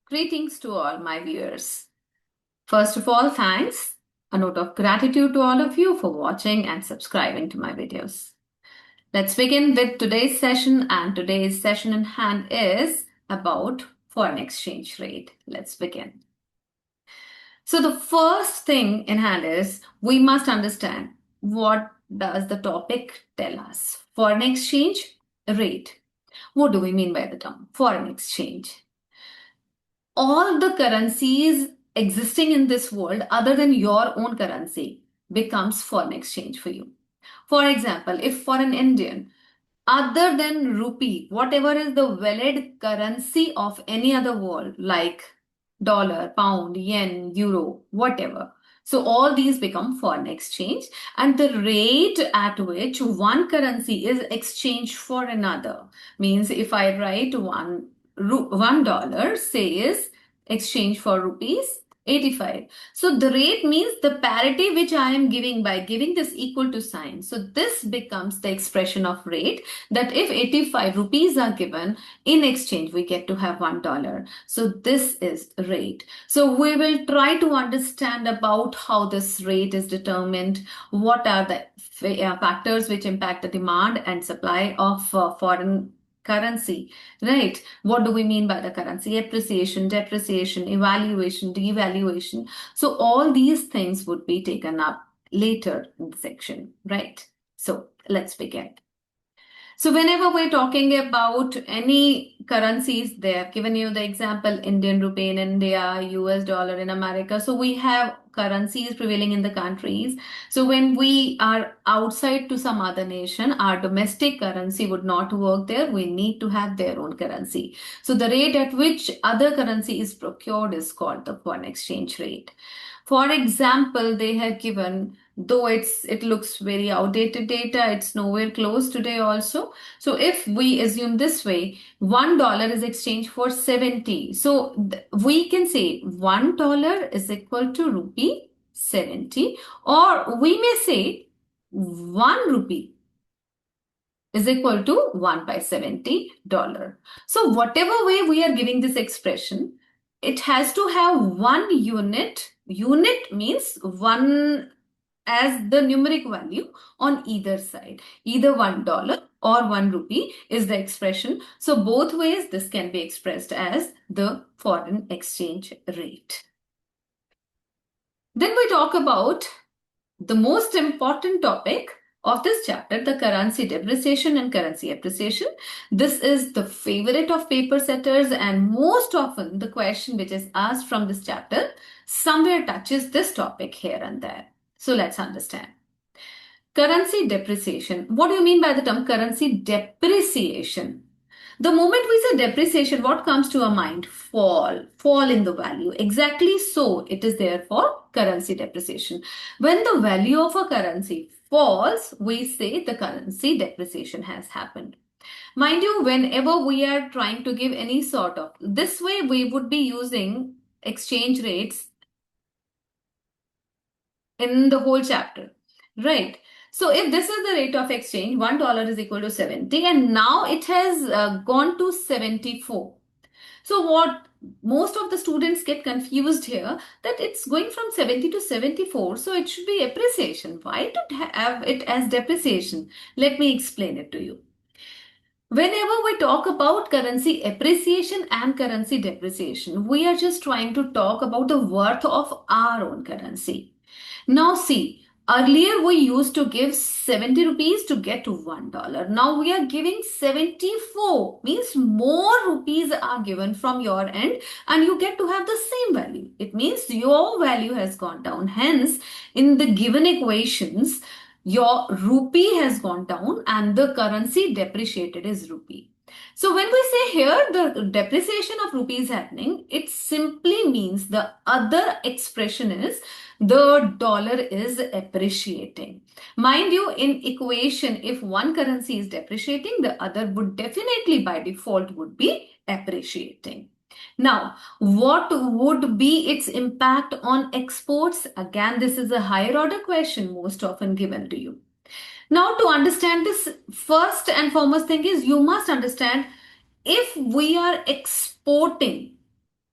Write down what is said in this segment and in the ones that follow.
Greetings to all my viewers. First of all, thanks. A note of gratitude to all of you for watching and subscribing to my videos. Let's begin with today's session, and today's session in hand is about foreign exchange rate. Let's begin. So the first thing in hand is we must understand what does the topic tell us. Foreign exchange rate. What do we mean by the term foreign exchange? All the currencies existing in this world other than your own currency becomes foreign exchange for you. For example, if for an Indian, other than rupee, whatever is the valid currency of any other world, like dollar, pound, yen, euro, whatever. So all these become foreign exchange, and the rate at which one currency is exchanged for another means if I write $1 says exchange for rupees 85. So the rate means the parity which I am giving by giving this equal to sign. So this becomes the expression of rate, that if 85 rupees are given, in exchange we get to have $1. So this is rate. So we will try to understand about how this rate is determined, what are the factors which impact the demand and supply of foreign currency, right? What do we mean by the currency? Appreciation, depreciation, evaluation, devaluation. So all these things would be taken up later in the section, right? So let's begin. So whenever we're talking about any currencies, they have given you the example Indian rupee in India, US dollar in America. So we have currencies prevailing in the countries. So when we are outside to some other nation, our domestic currency would not work there. We need to have their own currency. So the rate at which other currency is procured is called the foreign exchange rate. For example, they have given, though it looks very outdated data, it's nowhere close today also. So if we assume this way, $1 is exchanged for 70. So we can say $1 is equal to rupee 70, or we may say 1 rupee is equal to 1 by $70. So whatever way we are giving this expression, it has to have one unit. Unit means one as the numeric value on either side. Either $1 or 1 rupee is the expression. So both ways this can be expressed as the foreign exchange rate. Then we talk about the most important topic of this chapter, the currency depreciation and currency appreciation. This is the favorite of paper setters, and most often the question which is asked from this chapter somewhere touches this topic here and there. So let's understand. Currency depreciation. What do you mean by the term currency depreciation? The moment we say depreciation, what comes to our mind? Fall in the value. Exactly so it is there for currency depreciation. When the value of a currency falls, we say the currency depreciation has happened. Mind you, whenever we are trying to give any sort of, this way we would be using exchange rates in the whole chapter, right? So if this is the rate of exchange, $1 is equal to 70, and now it has gone to 74. So what most of the students get confused here, that it's going from 70 to 74, so it should be appreciation. Why to have it as depreciation? Let me explain it to you. Whenever we talk about currency appreciation and currency depreciation, we are just trying to talk about the worth of our own currency. Now see, earlier we used to give 70 rupees to get to $1. Now we are giving 74, means more rupees are given from your end and you get to have the same value. It means your value has gone down. Hence, in the given equations, your rupee has gone down and the currency depreciated is rupee. So when we say here the depreciation of rupee is happening, it simply means the other expression is the dollar is appreciating. Mind you, in equation, if one currency is depreciating, the other would definitely by default would be appreciating. Now, what would be its impact on exports? Again, this is a higher order question most often given to you. Now, to understand this, first and foremost thing is you must understand if we are exporting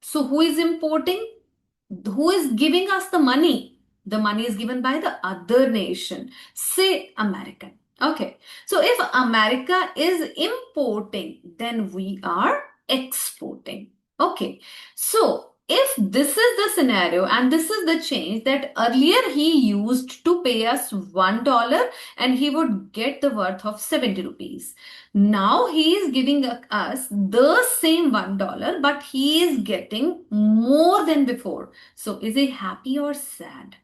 So who is importing? Who is giving us the money? The money is given by the other nation, say American. Okay, so if America is importing, then we are exporting. Okay, so if this is the scenario and this is the change that earlier he used to pay us $1 and he would get the worth of 70 rupees. Now he is giving us the same $1, but he is getting more than before. So is he happy or sad?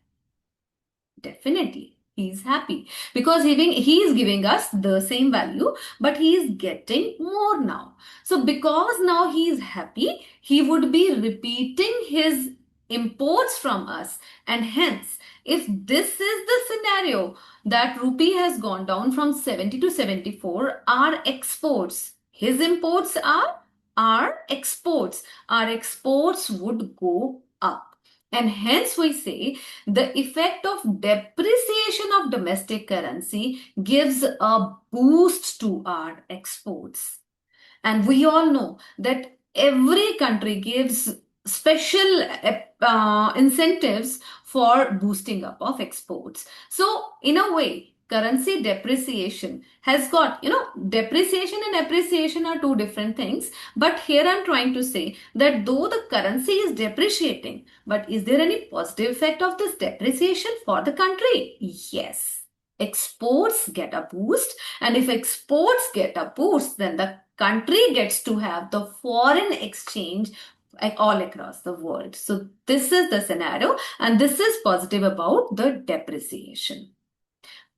Definitely. He's happy because he is giving us the same value, but he is getting more now. So because now he is happy, he would be repeating his imports from us. And hence, if this is the scenario that rupee has gone down from 70 to 74, our exports, his imports are our exports. Our exports would go up. And hence we say the effect of depreciation of domestic currency gives a boost to our exports. And we all know that every country gives special incentives for boosting up of exports. So, in a way, currency depreciation has got, depreciation and appreciation are two different things. But here I'm trying to say that though the currency is depreciating, but is there any positive effect of this depreciation for the country? Yes. Exports get a boost, and if exports get a boost, then the country gets to have the foreign exchange all across the world. So this is the scenario, and this is positive about the depreciation.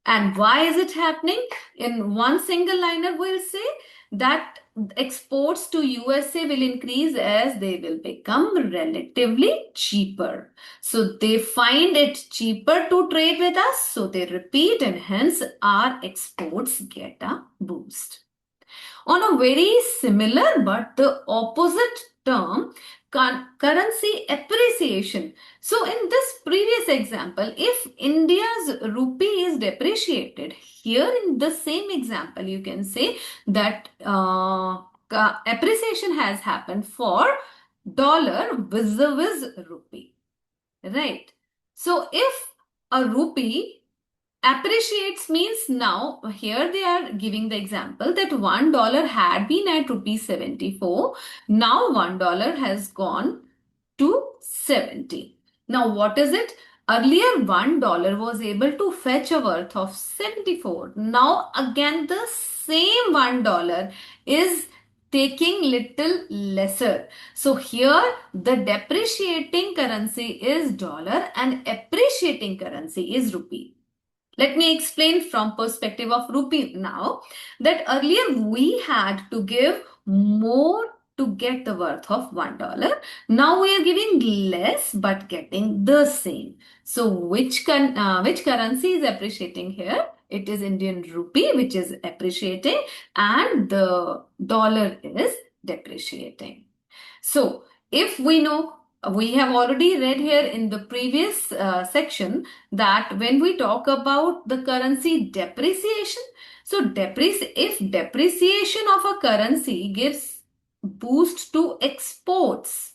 And why is it happening? In one single liner, we'll say that exports to USA will increase as they will become relatively cheaper. So they find it cheaper to trade with us, so they repeat, and hence our exports get a boost. On a very similar but the opposite term, currency appreciation. So in this previous example, if India's rupee is depreciated, here in the same example, you can say that appreciation has happened for dollar vis-a-vis rupee, right? So if a rupee appreciates means now here they are giving the example that $1 had been at rupees 74. Now $1 has gone to 70. Now what is it? Earlier $1 was able to fetch a worth of 74. Now again the same $1 is taking little lesser. So here the depreciating currency is dollar and appreciating currency is rupee. Let me explain from perspective of rupee now that earlier we had to give more to get the worth of $1. Now we are giving less but getting the same. So which currency is appreciating here? It is Indian rupee which is appreciating and the dollar is depreciating. So if we know, we have already read here in the previous section that when we talk about the currency depreciation, so if depreciation of a currency gives boost to exports,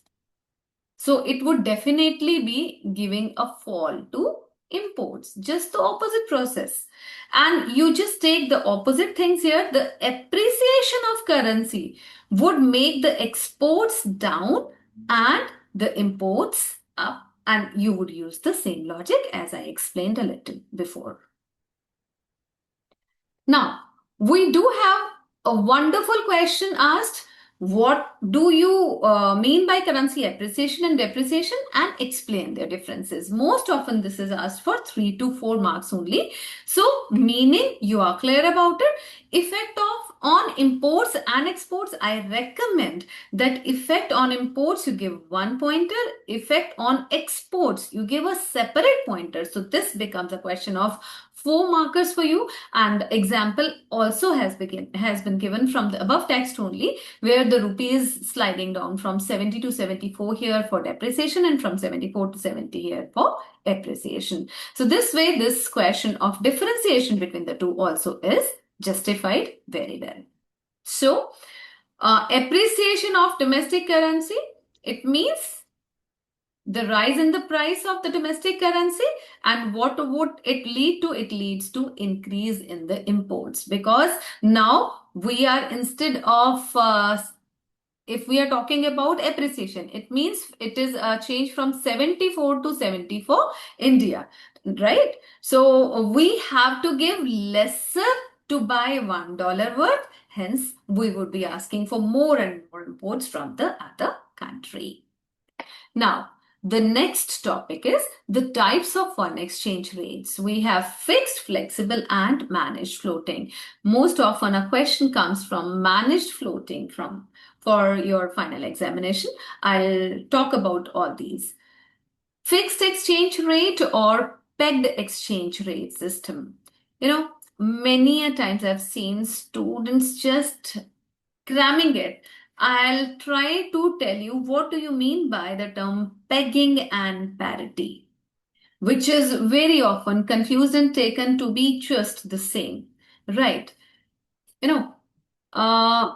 so it would definitely be giving a fall to imports, just the opposite process. And you just take the opposite things here. The appreciation of currency would make the exports down and the imports up. And you would use the same logic as I explained a little before. Now, we do have a wonderful question asked. What do you mean by currency appreciation and depreciation, and explain their differences? Most often this is asked for 3 to 4 marks only. So meaning you are clear about it. Effect of on imports and exports, I recommend that effect on imports you give 1 pointer, effect on exports you give a separate pointer. So this becomes a question of 4 markers for you, and example also has been given from the above text only, where the rupee is sliding down from 70 to 74 here for depreciation and from 74 to 70 here for appreciation. So this way this question of differentiation between the two also is justified very well. So appreciation of domestic currency It means the rise in the price of the domestic currency. And what would it lead to? It leads to increase in the imports, because now we are, instead of if we are talking about appreciation, it means it is a change from 74 to 74 India, right? So we have to give lesser to buy $1 worth. Hence, we would be asking for more and more imports from the other country. Now, the next topic is the types of foreign exchange rates. We have fixed, flexible, and managed floating. Most often, a question comes from managed floating for your final examination. I'll talk about all these. Fixed exchange rate or pegged exchange rate system. Many a times I've seen students just cramming it. I'll try to tell you what do you mean by the term pegging and parity, which is very often confused and taken to be just the same. Right. You know, uh,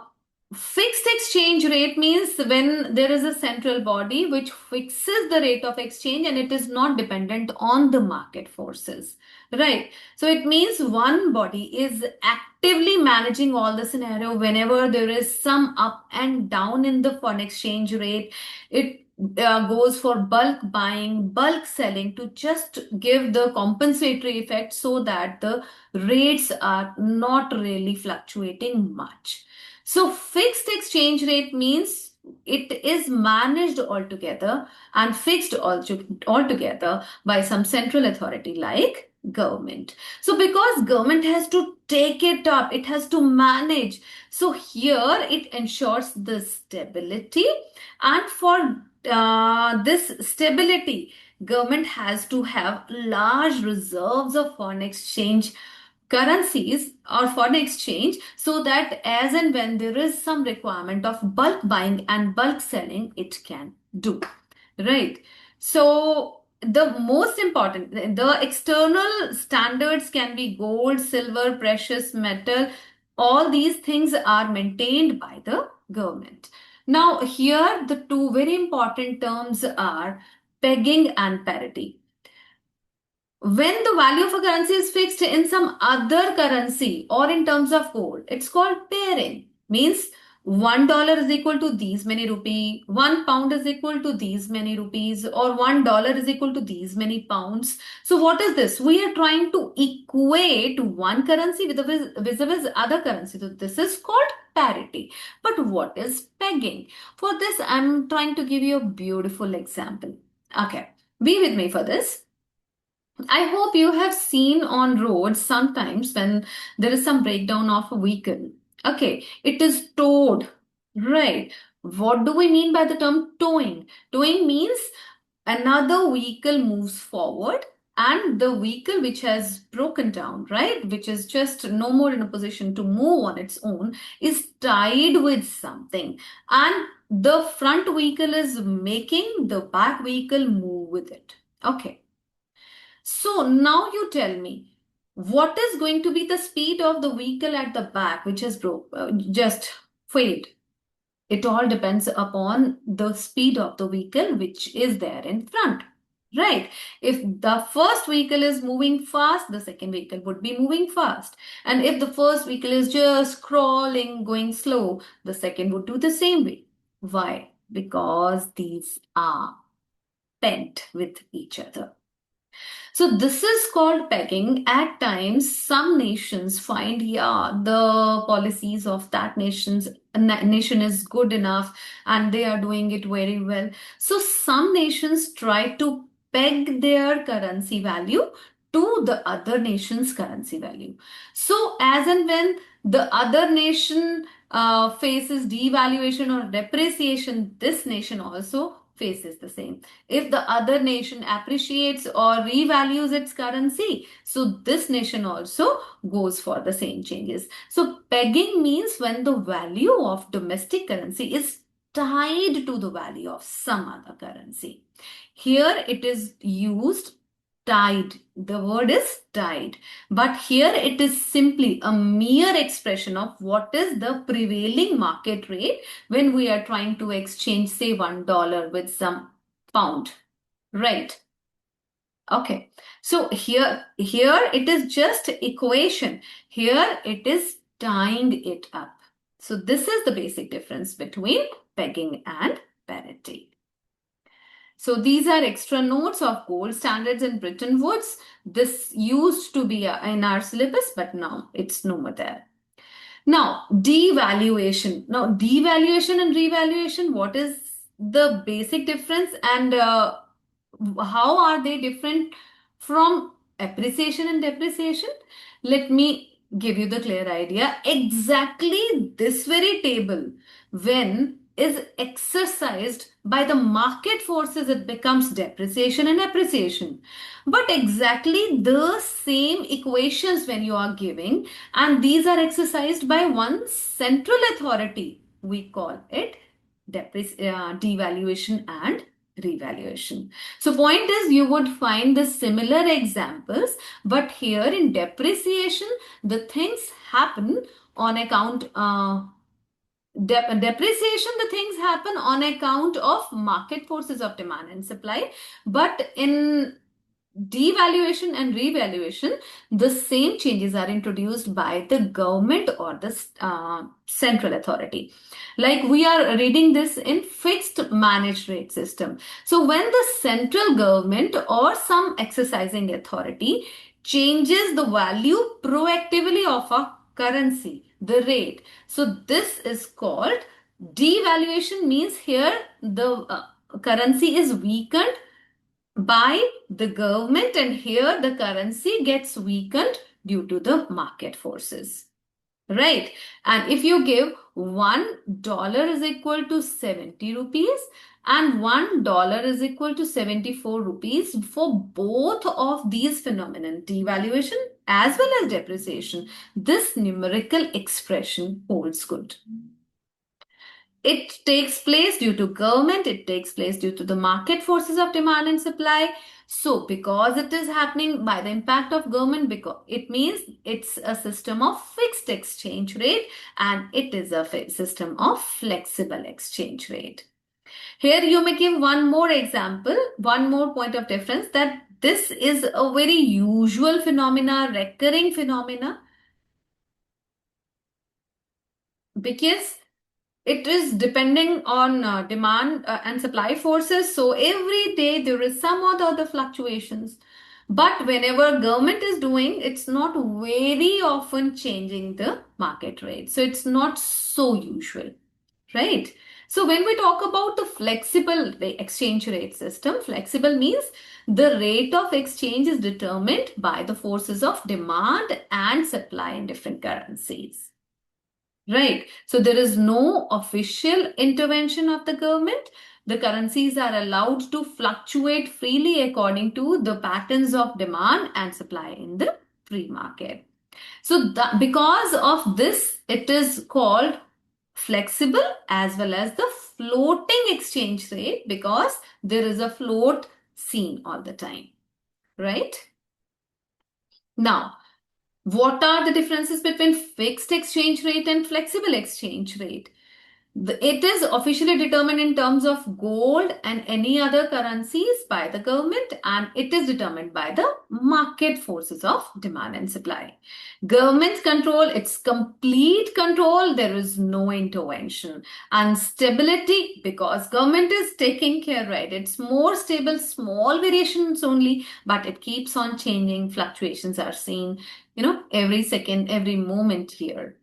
Fixed exchange rate means when there is a central body which fixes the rate of exchange and it is not dependent on the market forces. Right. So it means one body is actively managing all the scenario whenever there is some up and down in the foreign exchange rate. It goes for bulk buying, bulk selling to just give the compensatory effect so that the rates are not really fluctuating much. So fixed exchange rate means it is managed altogether and fixed altogether by some central authority like government. So because government has to take it up, it has to manage. So here it ensures the stability, and for this stability, government has to have large reserves of foreign exchange currencies or foreign exchange, so that as and when there is some requirement of bulk buying and bulk selling, it can do. Right. So the most important, the external standards can be gold, silver, precious metal. All these things are maintained by the government. Now, here the two very important terms are pegging and parity. When the value of a currency is fixed in some other currency or in terms of gold, it's called pairing. Means $1 is equal to these many rupee, £1 is equal to these many rupees, or $1 is equal to these many pounds. So what is this? We are trying to equate one currency with vis-a-vis other currency. So this is called parity. But what is pegging? For this, I'm trying to give you a beautiful example. Okay, be with me for this. I hope you have seen on roads sometimes when there is some breakdown of a vehicle. Okay, it is towed. Right. What do we mean by the term towing? Towing means another vehicle moves forward and the vehicle which has broken down, right, which is just no more in a position to move on its own, is tied with something. And the front vehicle is making the back vehicle move with it. Okay. So now you tell me, what is going to be the speed of the vehicle at the back, which is just failed? It all depends upon the speed of the vehicle which is there in front. Right. If the first vehicle is moving fast, the second vehicle would be moving fast. And if the first vehicle is just crawling, going slow, the second would do the same way. Why? Because these are pent with each other. So this is called pegging. At times, some nations find, yeah, the policies of that nation is good enough and they are doing it very well. So some nations try to peg their currency value to the other nation's currency value. So as and when the other nation faces devaluation or depreciation, this nation also faces the same. If the other nation appreciates or revalues its currency, so this nation also goes for the same changes. So pegging means when the value of domestic currency is tied to the value of some other currency. Here it is used tied. The word is tied. But here it is simply a mere expression of what is the prevailing market rate when we are trying to exchange, say, $1 with some pound. Right. Okay. So here it is just equation. Here it is tying it up. So this is the basic difference between pegging and parity. So these are extra notes of gold standards in Bretton Woods. This used to be in our syllabus, but now it's no more there. Now, devaluation. Now, devaluation and revaluation, what is the basic difference and how are they different from appreciation and depreciation? Let me give you the clear idea. Exactly this very table, when is exercised by the market forces, it becomes depreciation and appreciation. But exactly the same equations when you are giving, and these are exercised by one central authority, we call it devaluation and revaluation. So point is, you would find the similar examples, but here in depreciation the things happen on account depreciation, the things happen on account of market forces of demand and supply. But in devaluation and revaluation, the same changes are introduced by the government or the central authority. Like we are reading this in fixed managed rate system. So when the central government or some exercising authority changes the value proactively of a currency, the rate. So this is called devaluation, means here the currency is weakened by the government, and here the currency gets weakened due to the market forces. Right. And if you give $1 is equal to 70 rupees and $1 is equal to 74 rupees, for both of these phenomenon, devaluation as well as depreciation, this numerical expression holds good. It takes place due to government, it takes place due to the market forces of demand and supply. So because it is happening by the impact of government, because it means it's a system of fixed exchange rate and it is a system of flexible exchange rate. Here you may give one more example, one more point of difference, that this is a very usual phenomena, recurring phenomena, because it is depending on demand and supply forces. So every day there is some or the other fluctuations. But whenever government is doing, it's not very often changing the market rate. So it's not so usual, right? So when we talk about the flexible exchange rate system, flexible means the rate of exchange is determined by the forces of demand and supply in different currencies. Right. So there is no official intervention of the government. The currencies are allowed to fluctuate freely according to the patterns of demand and supply in the free market. So because of this, it is called flexible as well as the floating exchange rate, because there is a float seen all the time. Right? Now, what are the differences between fixed exchange rate and flexible exchange rate? It is officially determined in terms of gold and any other currencies by the government, and it is determined by the market forces of demand and supply. Government's control, it's complete control, there is no intervention. And stability, because government is taking care, right? It's more stable, small variations only, but it keeps on changing. Fluctuations are seen, every second, every moment here.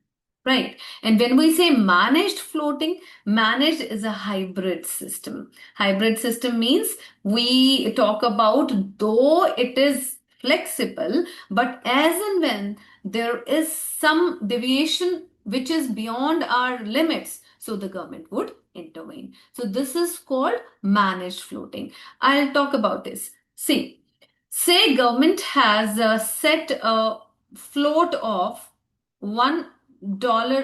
Right. And when we say managed floating, managed is a hybrid system. Hybrid system means we talk about, though it is flexible, but as and when there is some deviation which is beyond our limits, so the government would intervene. So this is called managed floating. I'll talk about this. See, say government has set a float of $1,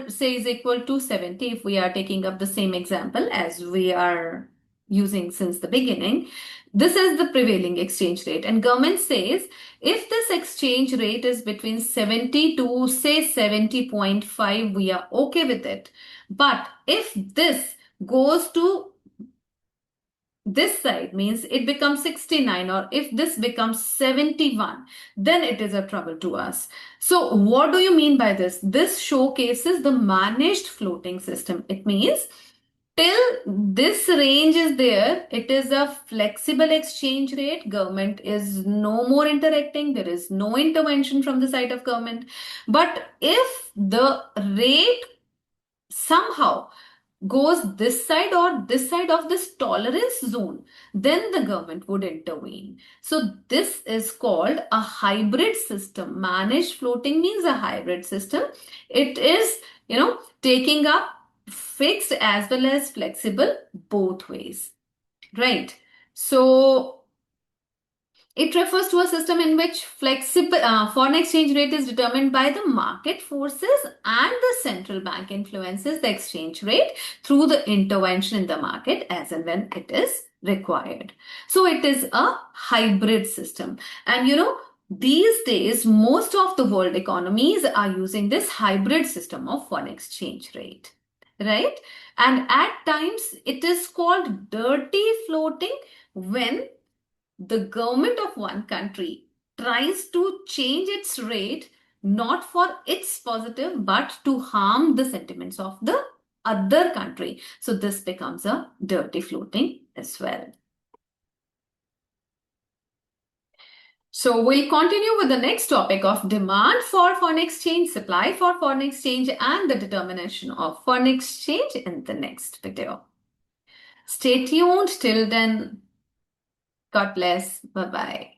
say, is equal to 70, if we are taking up the same example as we are using since the beginning. This is the prevailing exchange rate. And government says if this exchange rate is between 70 to say 70.5, we are okay with it. But if this goes to this side, means it becomes 69, or if this becomes 71, then it is a trouble to us. So what do you mean by this? This showcases the managed floating system. It means till this range is there, it is a flexible exchange rate. Government is no more interacting. There is no intervention from the side of government. But if the rate somehow goes this side or this side of this tolerance zone, then the government would intervene. So this is called a hybrid system. Managed floating means a hybrid system. It is, taking up fixed as well as flexible both ways, right? So it refers to a system in which flexible foreign exchange rate is determined by the market forces, and the central bank influences the exchange rate through the intervention in the market as and when it is required. So it is a hybrid system. And these days, most of the world economies are using this hybrid system of foreign exchange rate, right? And at times, it is called dirty floating when the government of one country tries to change its rate not for its positive but to harm the sentiments of the other country. So this becomes a dirty floating as well. So we'll continue with the next topic of demand for foreign exchange, supply for foreign exchange, and the determination of foreign exchange in the next video. Stay tuned till then. God bless. Bye bye.